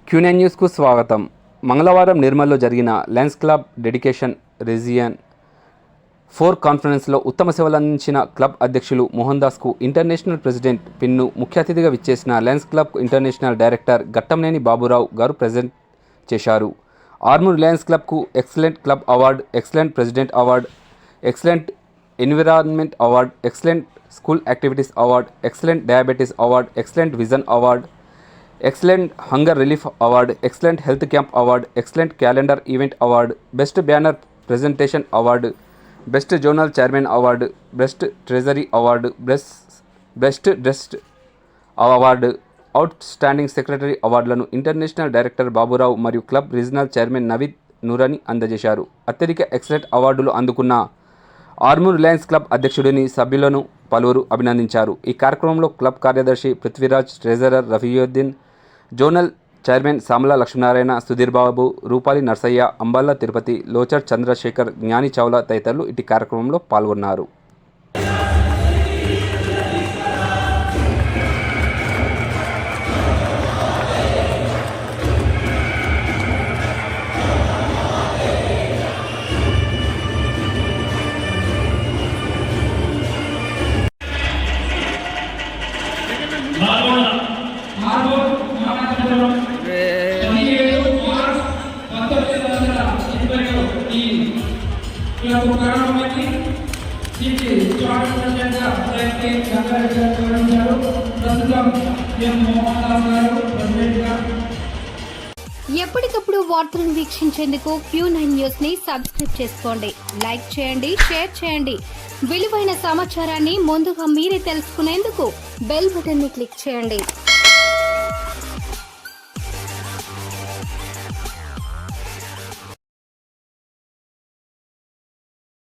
Quinine న్యూస్కు స్వాగతం. మంగళవారం నిర్మల్లో జరిగిన లయన్స్ క్లబ్ డెడికేషన్ రీజియన్ 4 కాన్ఫరెన్స్లో ఉత్తమ సేవలందించిన క్లబ్ అధ్యక్షులు మోహన్ దాస్కు ఇంటర్నేషనల్ ప్రెసిడెంట్ పిన్ను ముఖ్య అతిథిగా విచ్చేసిన lions club international director Gattamneni Baburao garu present చేశారు. ఆర్మూర్ లయన్స్ క్లబ్కు excellent club award, excellent president award, excellent environment award, excellent school activities award, excellent diabetes award, excellent vision award, excellent hunger relief award, excellent health camp award, excellent calendar event award, best banner presentation award, best zonal chairman award, best treasury award, best dressed award, out standing secretary అవార్డులను international director Baburao మరియు club regional chairman Naveed Noorani అందజేశారు. అత్యధిక excellent అవార్డులు అందుకున్న Armoor Lions club అధ్యక్షుడిని సభ్యులను పలువురు అభినందించారు. ఈ కార్యక్రమంలో క్లబ్ కార్యదర్శి Prithviraj, treasurer Rafiuddin, zonal chairman Samala Lakshminarayana, Sudheer Babu, Rupali Narsaiah, Amballa Tirupati, Lochar Chandrashekar, Gnani Chowla తదితరులు ఇటు కార్యక్రమంలో పాల్గొన్నారు. ఎప్పటికప్పుడు వార్తలను వీక్షించేందుకు Q9 న్యూస్ ని సబ్స్క్రైబ్ చేసుకోండి, లైక్ చేయండి, షేర్ చేయండి. విలువైన సమాచారాన్ని ముందుగా మీరే తెలుసుకునేందుకు బెల్ బటన్ ని క్లిక్ చేయండి.